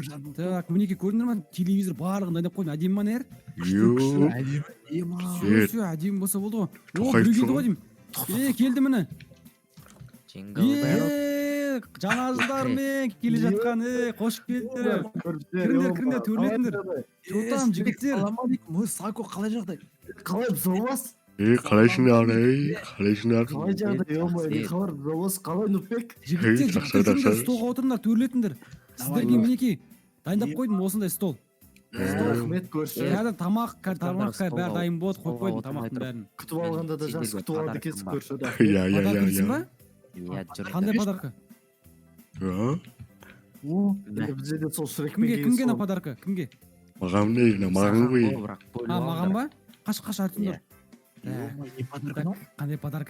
Так, мінекей көрдіңдер ма? Телевизор барлығын дайындап қойдым. Әдемі ма нер? Все, әдемі болса болды ғой. О, біреу келді ғой деймін. Келді міне. Жаназдармен келе жатқан, қош келдіңдер. Кіріңдер, төрлетіңдер. Жотам, жігіттер. Ассалаумағалейкум. Сако, қалай жағдай? Қалай золбас? қалайсыңдар, Қалай жағдай? Омай, қалар золбас, қалай Нұрбек? Жігіттер, кіріңдер, столға отырыңдар, төрлетіңдер. Сіздерге мінекей дайындап қойдым осындай стол. Рахмет көрші. Тамақ бәрі дайын болды, қойып қойдым тамақтың бәрін. Күтіп алғанда да жақсы күтіп алды екенсіз көрші. Подарка дейсің ба? Қандай подарка? Бізде де сол шірекмен Кімге на подарка? Кімге? маған ғой Маған ба? Қаш артыңдар. Қандай подарка